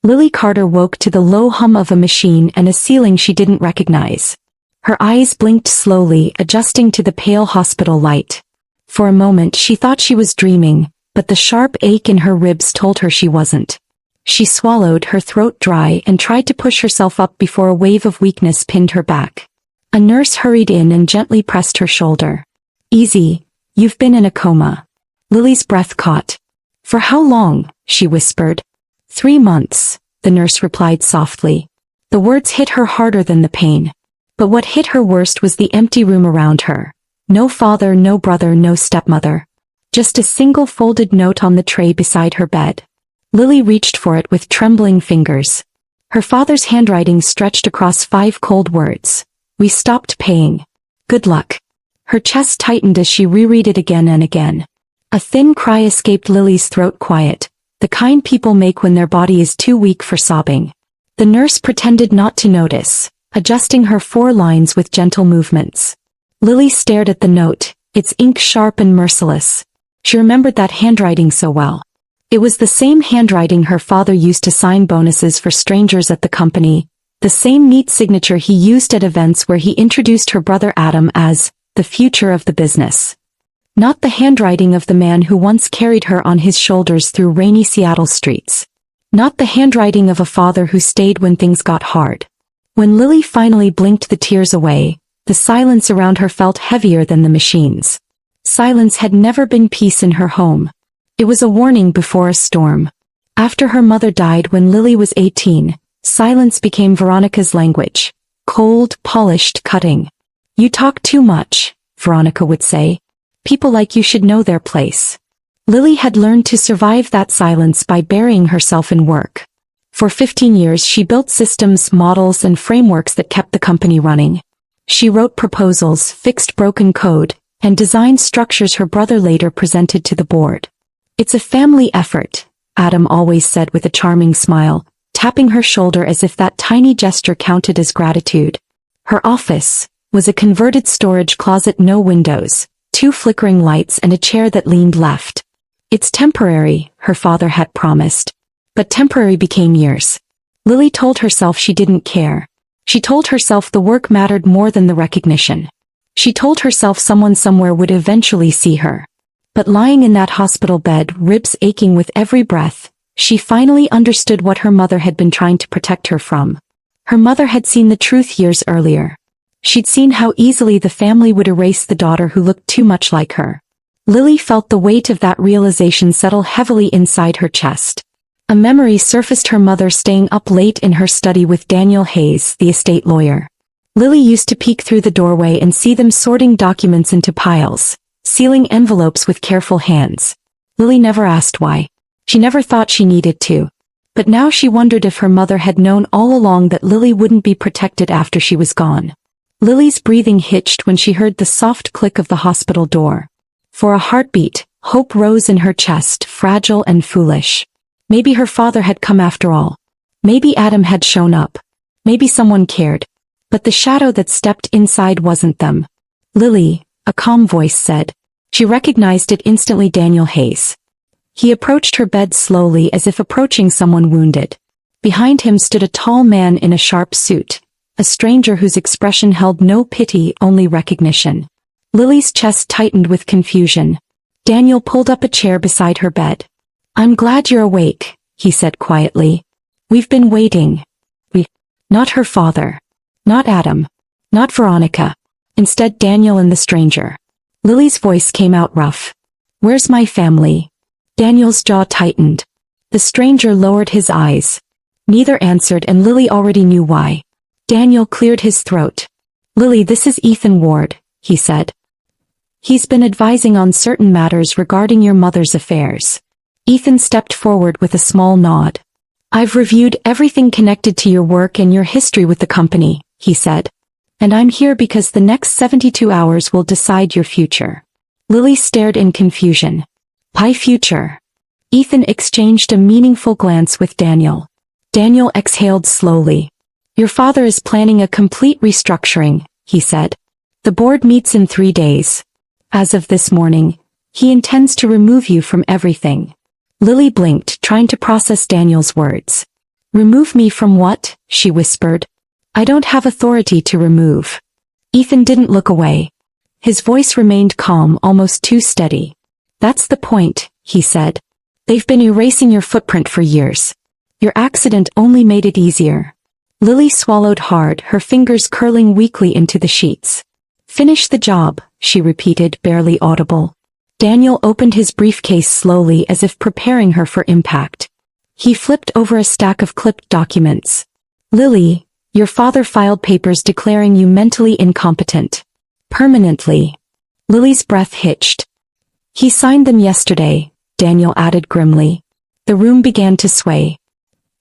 Lily Carter woke to the low hum of a machine and a ceiling she didn't recognize. Her eyes blinked slowly, adjusting to the pale hospital light. For a moment she thought she was dreaming, but the sharp ache in her ribs told her she wasn't. She swallowed, her throat dry, and tried to push herself up before a wave of weakness pinned her back. A nurse hurried in and gently pressed her shoulder. "Easy, you've been in a coma." Lily's breath caught. "For how long?" she whispered. 3 months, the nurse replied softly. The words hit her harder than the pain. But what hit her worst was the empty room around her. No father, no brother, no stepmother. Just a single folded note on the tray beside her bed. Lily reached for it with trembling fingers. Her father's handwriting stretched across 5 cold words. "We stopped paying. Good luck." Her chest tightened as she reread it again and again. A thin cry escaped Lily's throat, quiet, the kind people make when their body is too weak for sobbing. The nurse pretended not to notice, adjusting her 4 lines with gentle movements. Lily stared at the note, its ink sharp and merciless. She remembered that handwriting so well. It was the same handwriting her father used to sign bonuses for strangers at the company, the same neat signature he used at events where he introduced her brother Adam as the future of the business. Not the handwriting of the man who once carried her on his shoulders through rainy Seattle streets. Not the handwriting of a father who stayed when things got hard. When Lily finally blinked the tears away, the silence around her felt heavier than the machines. Silence had never been peace in her home. It was a warning before a storm. After her mother died when Lily was 18, silence became Veronica's language. Cold, polished, cutting. "You talk too much," Veronica would say. "People like you should know their place." Lily had learned to survive that silence by burying herself in work. For 15 years she built systems, models, and frameworks that kept the company running. She wrote proposals, fixed broken code, and designed structures her brother later presented to the board. "It's a family effort," Adam always said with a charming smile, tapping her shoulder as if that tiny gesture counted as gratitude. Her office was a converted storage closet, no windows, 2 flickering lights and a chair that leaned left. "It's temporary," her father had promised. But temporary became years. Lily told herself she didn't care. She told herself the work mattered more than the recognition. She told herself someone somewhere would eventually see her. But lying in that hospital bed, ribs aching with every breath, she finally understood what her mother had been trying to protect her from. Her mother had seen the truth years earlier. She'd seen how easily the family would erase the daughter who looked too much like her. Lily felt the weight of that realization settle heavily inside her chest. A memory surfaced, her mother staying up late in her study with Daniel Hayes, the estate lawyer. Lily used to peek through the doorway and see them sorting documents into piles, sealing envelopes with careful hands. Lily never asked why. She never thought she needed to. But now she wondered if her mother had known all along that Lily wouldn't be protected after she was gone. Lily's breathing hitched when she heard the soft click of the hospital door. For a heartbeat, hope rose in her chest, fragile and foolish. Maybe her father had come after all. Maybe Adam had shown up. Maybe someone cared. But the shadow that stepped inside wasn't them. "Lily," a calm voice said. She recognized it instantly, Daniel Hayes. He approached her bed slowly, as if approaching someone wounded. Behind him stood a tall man in a sharp suit, a stranger whose expression held no pity, only recognition. Lily's chest tightened with confusion. Daniel pulled up a chair beside her bed. "I'm glad you're awake," he said quietly. "We've been waiting." Not her father. Not Adam. Not Veronica. Instead Daniel and the stranger. Lily's voice came out rough. "Where's my family?" Daniel's jaw tightened. The stranger lowered his eyes. Neither answered, and Lily already knew why. Daniel cleared his throat. "Lily, this is Ethan Ward," he said. "He's been advising on certain matters regarding your mother's affairs." Ethan stepped forward with a small nod. "I've reviewed everything connected to your work and your history with the company," he said. "And I'm here because the next 72 hours will decide your future." Lily stared in confusion. "My future?" Ethan exchanged a meaningful glance with Daniel. Daniel exhaled slowly. "Your father is planning a complete restructuring," he said. "The board meets in 3 days. As of this morning, he intends to remove you from everything." Lily blinked, trying to process Daniel's words. Remove me from what? She whispered. I don't have authority to remove. Ethan didn't look away. His voice remained calm, almost too steady. That's the point, he said. They've been erasing your footprint for years. Your accident only made it easier. Lily swallowed hard, her fingers curling weakly into the sheets. Finish the job, she repeated, barely audible. Daniel opened his briefcase slowly as if preparing her for impact. He flipped over a stack of clipped documents. Lily, your father filed papers declaring you mentally incompetent. Permanently. Lily's breath hitched. He signed them yesterday, Daniel added grimly. The room began to sway.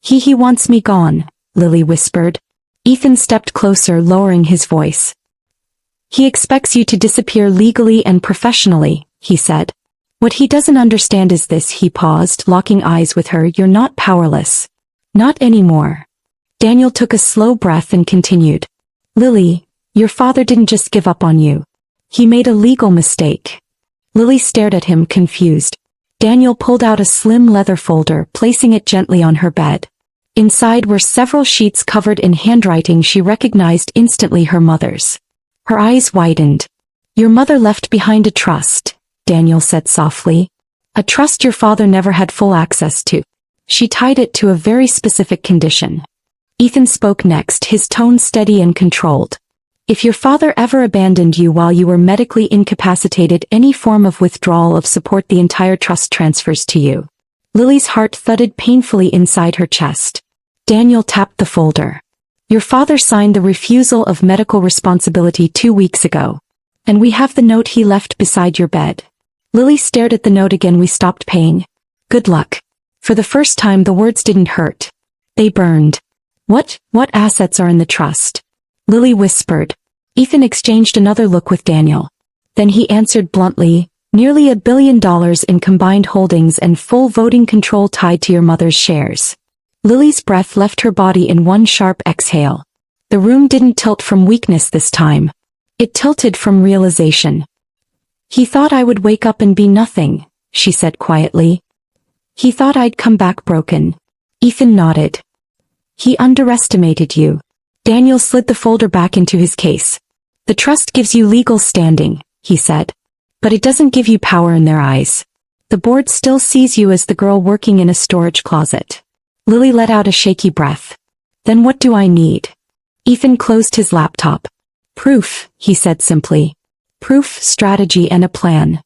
He wants me gone, Lily whispered. Ethan stepped closer, lowering his voice. He expects you to disappear legally and professionally, he said. What he doesn't understand is this. He paused, locking eyes with her. You're not powerless. Not anymore. Daniel took a slow breath and continued. Lily, your father didn't just give up on you. He made a legal mistake. Lily stared at him, confused. Daniel pulled out a slim leather folder, placing it gently on her bed. Inside were several sheets covered in handwriting she recognized instantly, her mother's. Her eyes widened. Your mother left behind a trust, Daniel said softly. A trust your father never had full access to. She tied it to a very specific condition. Ethan spoke next, his tone steady and controlled. If your father ever abandoned you while you were medically incapacitated, any form of withdrawal of support, the entire trust transfers to you. Lily's heart thudded painfully inside her chest. Daniel tapped the folder. Your father signed the refusal of medical responsibility 2 weeks ago. And we have the note he left beside your bed. Lily stared at the note again. We stopped paying. Good luck. For the first time the words didn't hurt. They burned. What assets are in the trust? Lily whispered. Ethan exchanged another look with Daniel. Then he answered bluntly, nearly $1 billion in combined holdings and full voting control tied to your mother's shares. Lily's breath left her body in one sharp exhale. The room didn't tilt from weakness this time. It tilted from realization. He thought I would wake up and be nothing, she said quietly. He thought I'd come back broken. Ethan nodded. He underestimated you. Daniel slid the folder back into his case. The trust gives you legal standing, he said. But it doesn't give you power in their eyes. The board still sees you as the girl working in a storage closet. Lily let out a shaky breath. Then what do I need? Ethan closed his laptop. Proof, he said simply. Proof, strategy, and a plan.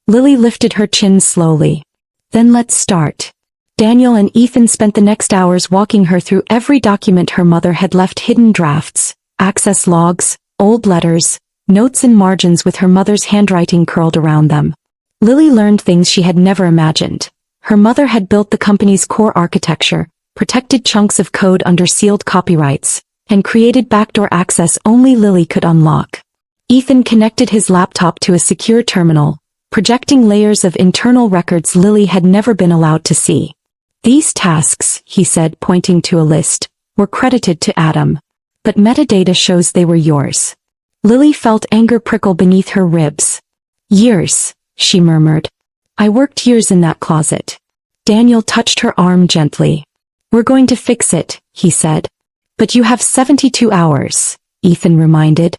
Lily lifted her chin slowly. Then let's start. Daniel and Ethan spent the next hours walking her through every document her mother had left, hidden drafts, access logs, old letters, notes and margins with her mother's handwriting curled around them. Lily learned things she had never imagined. Her mother had built the company's core architecture, protected chunks of code under sealed copyrights, and created backdoor access only Lily could unlock. Ethan connected his laptop to a secure terminal, projecting layers of internal records Lily had never been allowed to see. These tasks, he said, pointing to a list, were credited to Adam. But metadata shows they were yours. Lily felt anger prickle beneath her ribs. Years, she murmured. I worked years in that closet. Daniel touched her arm gently. We're going to fix it, he said. But you have 72 hours, Ethan reminded.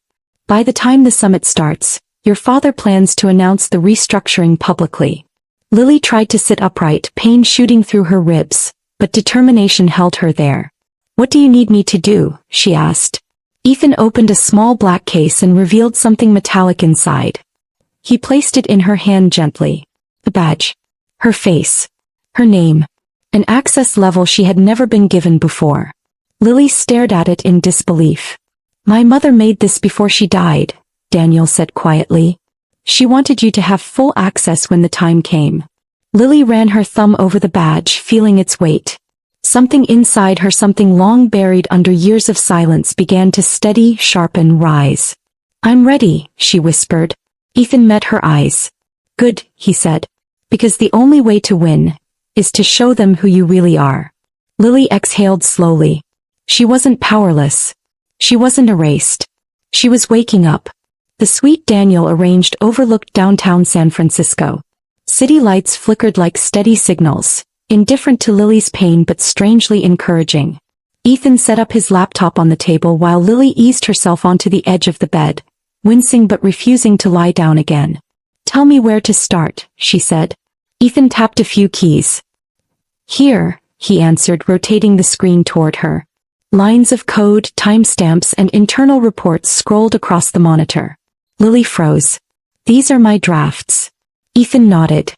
By the time the summit starts, your father plans to announce the restructuring publicly. Lily tried to sit upright, pain shooting through her ribs, but determination held her there. What do you need me to do? She asked. Ethan opened a small black case and revealed something metallic inside. He placed it in her hand gently. A badge. Her face. Her name. An access level she had never been given before. Lily stared at it in disbelief. My mother made this before she died, Daniel said quietly. She wanted you to have full access when the time came. Lily ran her thumb over the badge, feeling its weight. Something inside her, something long buried under years of silence, began to steady, sharpen, rise. I'm ready, she whispered. Ethan met her eyes. Good, he said. Because the only way to win is to show them who you really are. Lily exhaled slowly. She wasn't powerless. She wasn't erased. She was waking up. The suite Daniel arranged overlooked downtown San Francisco. City lights flickered like steady signals, indifferent to Lily's pain but strangely encouraging. Ethan set up his laptop on the table while Lily eased herself onto the edge of the bed, wincing but refusing to lie down again. "Tell me where to start," she said. Ethan tapped a few keys. "Here," he answered, rotating the screen toward her. Lines of code, timestamps, and internal reports scrolled across the monitor. Lily froze. "These are my drafts." Ethan nodded.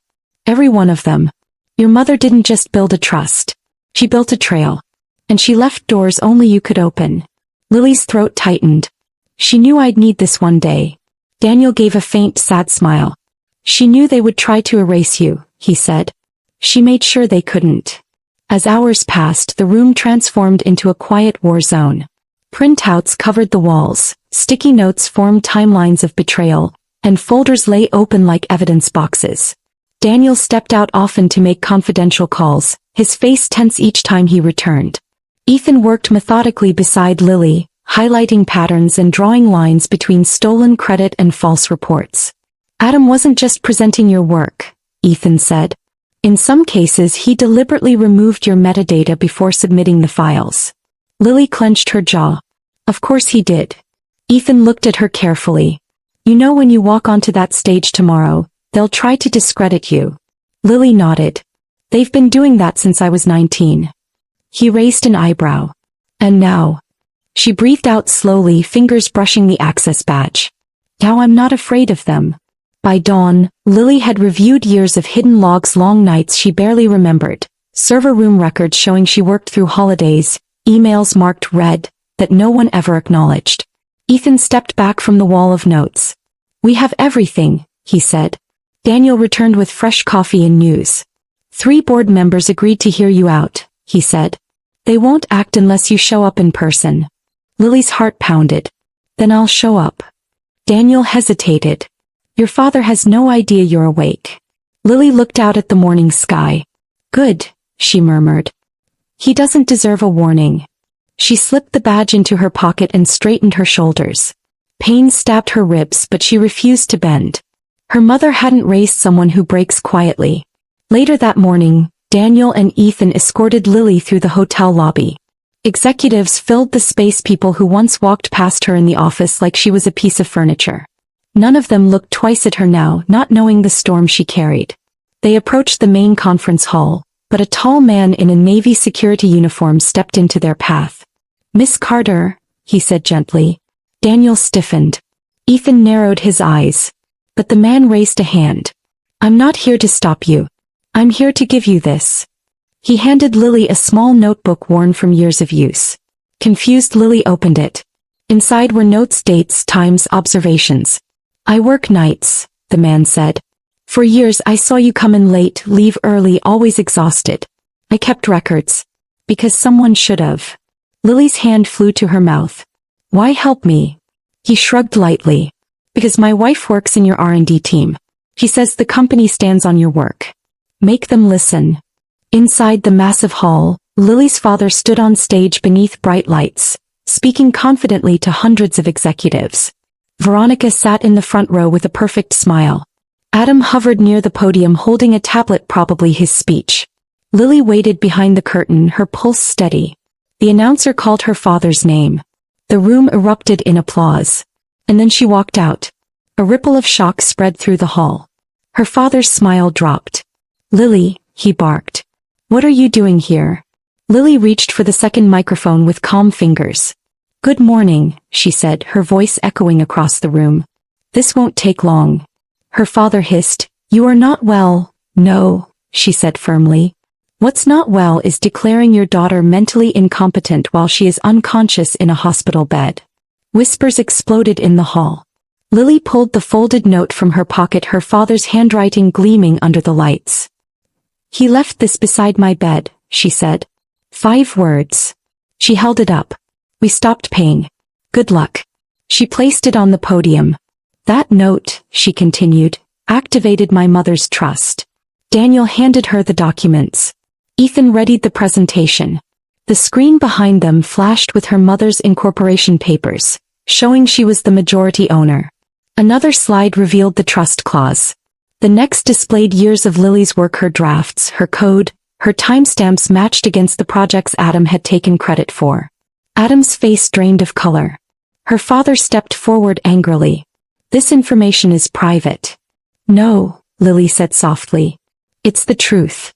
"Every one of them. Your mother didn't just build a trust. She built a trail. And she left doors only you could open." Lily's throat tightened. "She knew I'd need this one day." Daniel gave a faint, sad smile. "She knew they would try to erase you," he said. "She made sure they couldn't." As hours passed, the room transformed into a quiet war zone. Printouts covered the walls, sticky notes formed timelines of betrayal, and folders lay open like evidence boxes. Daniel stepped out often to make confidential calls, his face tense each time he returned. Ethan worked methodically beside Lily, highlighting patterns and drawing lines between stolen credit and false reports. "Adam wasn't just presenting your work," Ethan said. "In some cases he deliberately removed your metadata before submitting the files." Lily clenched her jaw. "Of course he did." Ethan looked at her carefully. "You know when you walk onto that stage tomorrow, they'll try to discredit you." Lily nodded. "They've been doing that since I was 19. He raised an eyebrow. "And now?" She breathed out slowly, fingers brushing the access badge. "Now I'm not afraid of them." By dawn, Lily had reviewed years of hidden logs, long nights she barely remembered, server room records showing she worked through holidays, emails marked red, that no one ever acknowledged. Ethan stepped back from the wall of notes. "We have everything," he said. Daniel returned with fresh coffee and news. "3 board members agreed to hear you out," he said. "They won't act unless you show up in person." Lily's heart pounded. "Then I'll show up." Daniel hesitated. "Your father has no idea you're awake." Lily looked out at the morning sky. "Good," she murmured. "He doesn't deserve a warning." She slipped the badge into her pocket and straightened her shoulders. Pain stabbed her ribs, but she refused to bend. Her mother hadn't raised someone who breaks quietly. Later that morning, Daniel and Ethan escorted Lily through the hotel lobby. Executives filled the space, people who once walked past her in the office like she was a piece of furniture. None of them looked twice at her now, not knowing the storm she carried. They approached the main conference hall, but a tall man in a Navy security uniform stepped into their path. "Miss Carter," he said gently. Daniel stiffened. Ethan narrowed his eyes. But the man raised a hand. "I'm not here to stop you. I'm here to give you this." He handed Lily a small notebook worn from years of use. Confused, Lily opened it. Inside were notes, dates, times, observations. "I work nights," the man said. "For years I saw you come in late, leave early, always exhausted. I kept records. Because someone should have." Lily's hand flew to her mouth. "Why help me?" He shrugged lightly. "Because my wife works in your R&D team. She says the company stands on your work. Make them listen." Inside the massive hall, Lily's father stood on stage beneath bright lights, speaking confidently to hundreds of executives. Veronica sat in the front row with a perfect smile. Adam hovered near the podium holding a tablet, probably his speech. Lily waited behind the curtain, her pulse steady. The announcer called her father's name. The room erupted in applause. And then she walked out. A ripple of shock spread through the hall. Her father's smile dropped. "Lily," he barked. "What are you doing here?" Lily reached for the second microphone with calm fingers. "Good morning," she said, her voice echoing across the room. "This won't take long." Her father hissed. "You are not well." "No," she said firmly. "What's not well is declaring your daughter mentally incompetent while she is unconscious in a hospital bed." Whispers exploded in the hall. Lily pulled the folded note from her pocket, her father's handwriting gleaming under the lights. "He left this beside my bed," she said. 5 words. She held it up. "We stopped paying. Good luck." She placed it on the podium. "That note," she continued, "activated my mother's trust." Daniel handed her the documents. Ethan readied the presentation. The screen behind them flashed with her mother's incorporation papers, showing she was the majority owner. Another slide revealed the trust clause. The next displayed years of Lily's work, her drafts, her code, Her timestamps matched against the projects Adam had taken credit for. Adam's face drained of color. Her father stepped forward angrily. "This information is private." "No," Lily said softly. "It's the truth."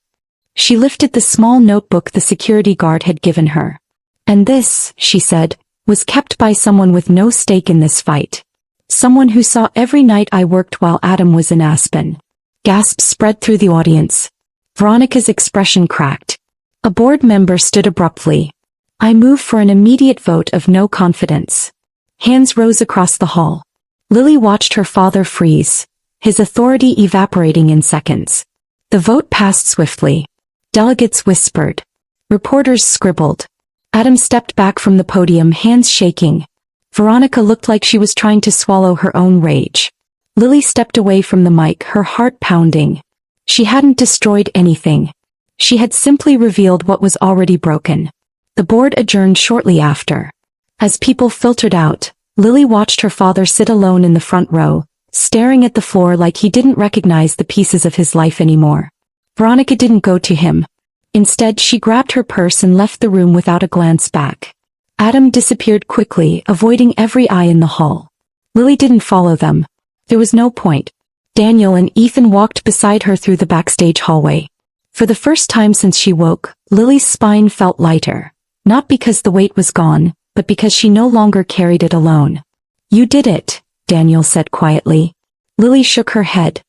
She lifted the small notebook the security guard had given her. "And this," she said, "was kept by someone with no stake in this fight. Someone who saw every night I worked while Adam was in Aspen." Gasps spread through the audience. Veronica's expression cracked. A board member stood abruptly. "I move for an immediate vote of no confidence." Hands rose across the hall. Lily watched her father freeze, his authority evaporating in seconds. The vote passed swiftly. Delegates whispered. Reporters scribbled. Adam stepped back from the podium, hands shaking. Veronica looked like she was trying to swallow her own rage. Lily stepped away from the mic, her heart pounding. She hadn't destroyed anything. She had simply revealed what was already broken. The board adjourned shortly after. As people filtered out, Lily watched her father sit alone in the front row, staring at the floor like he didn't recognize the pieces of his life anymore. Veronica didn't go to him. Instead, she grabbed her purse and left the room without a glance back. Adam disappeared quickly, avoiding every eye in the hall. Lily didn't follow them. There was no point. Daniel and Ethan walked beside her through the backstage hallway. For the first time since she woke, Lily's spine felt lighter. Not because the weight was gone, but because she no longer carried it alone. "You did it," Daniel said quietly. Lily shook her head.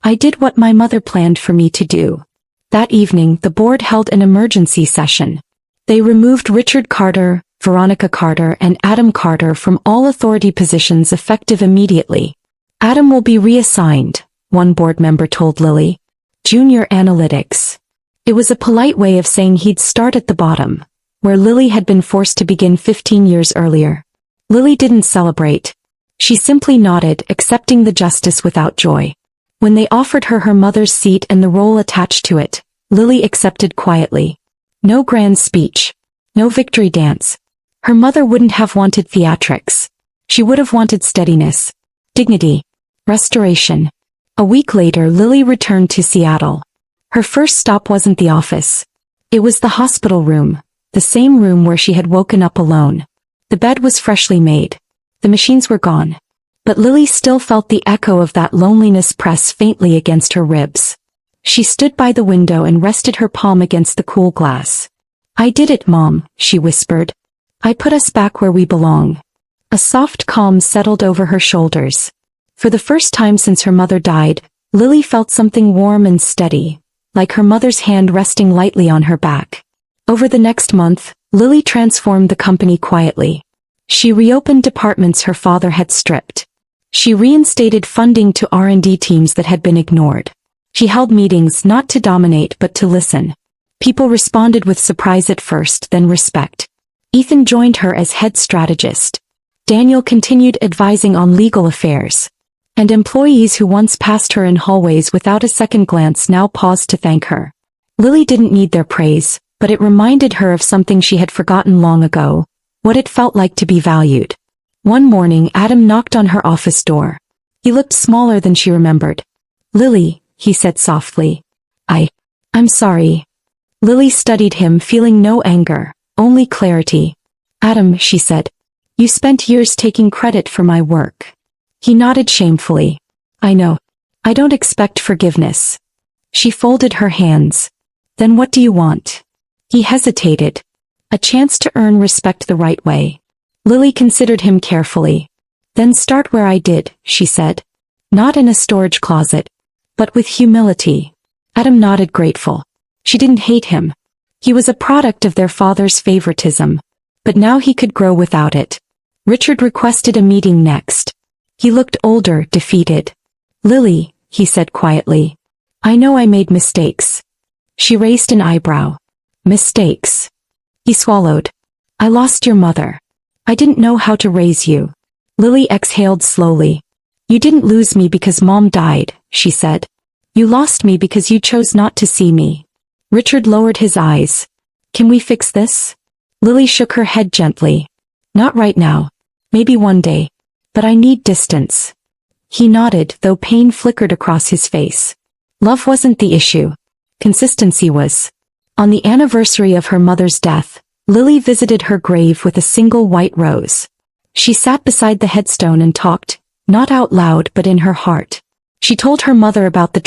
"I did what my mother planned for me to do." That evening, the board held an emergency session. They removed Richard Carter, Veronica Carter, and Adam Carter from all authority positions effective immediately. "Adam will be reassigned," one board member told Lily. "Junior analytics." It was a polite way of saying he'd start at the bottom, where Lily had been forced to begin 15 years earlier. Lily didn't celebrate. She simply nodded, accepting the justice without joy. When they offered her her mother's seat and the role attached to it, Lily accepted quietly. No grand speech. No victory dance. Her mother wouldn't have wanted theatrics. She would have wanted steadiness, dignity, restoration. A week later, Lily returned to Seattle. Her first stop wasn't the office. It was the hospital room. The same room where she had woken up alone. The bed was freshly made. The machines were gone. But Lily still felt the echo of that loneliness press faintly against her ribs. She stood by the window and rested her palm against the cool glass. "I did it, Mom," she whispered. "I put us back where we belong." A soft calm settled over her shoulders. For the first time since her mother died, Lily felt something warm and steady, like her mother's hand resting lightly on her back. Over the next month, Lily transformed the company quietly. She reopened departments her father had stripped. She reinstated funding to R&D teams that had been ignored. She held meetings not to dominate but to listen. People responded with surprise at first, then respect. Ethan joined her as head strategist. Daniel continued advising on legal affairs. And employees who once passed her in hallways without a second glance now paused to thank her. Lily didn't need their praise, but it reminded her of something she had forgotten long ago, what it felt like to be valued. One morning, Adam knocked on her office door. He looked smaller than she remembered. "Lily," he said softly. I'm sorry." Lily studied him, feeling no anger, only clarity. "Adam," she said, "you spent years taking credit for my work." He nodded shamefully. "I know. I don't expect forgiveness." She folded her hands. "Then what do you want?" He hesitated. "A chance to earn respect the right way." Lily considered him carefully. "Then start where I did," she said. "Not in a storage closet, but with humility." Adam nodded, grateful. She didn't hate him. He was a product of their father's favoritism. But now he could grow without it. Richard requested a meeting next. He looked older, defeated. "Lily," he said quietly, "I know I made mistakes." She raised an eyebrow. "Mistakes?" He swallowed. "I lost your mother. I didn't know how to raise you." Lily exhaled slowly. "You didn't lose me because Mom died," she said. "You lost me because you chose not to see me." Richard lowered his eyes. "Can we fix this?" Lily shook her head gently. "Not right now. Maybe one day. But I need distance." He nodded, though pain flickered across his face. Love wasn't the issue. Consistency was. On the anniversary of her mother's death, Lily visited her grave with a single white rose. She sat beside the headstone and talked, not out loud but in her heart. She told her mother about the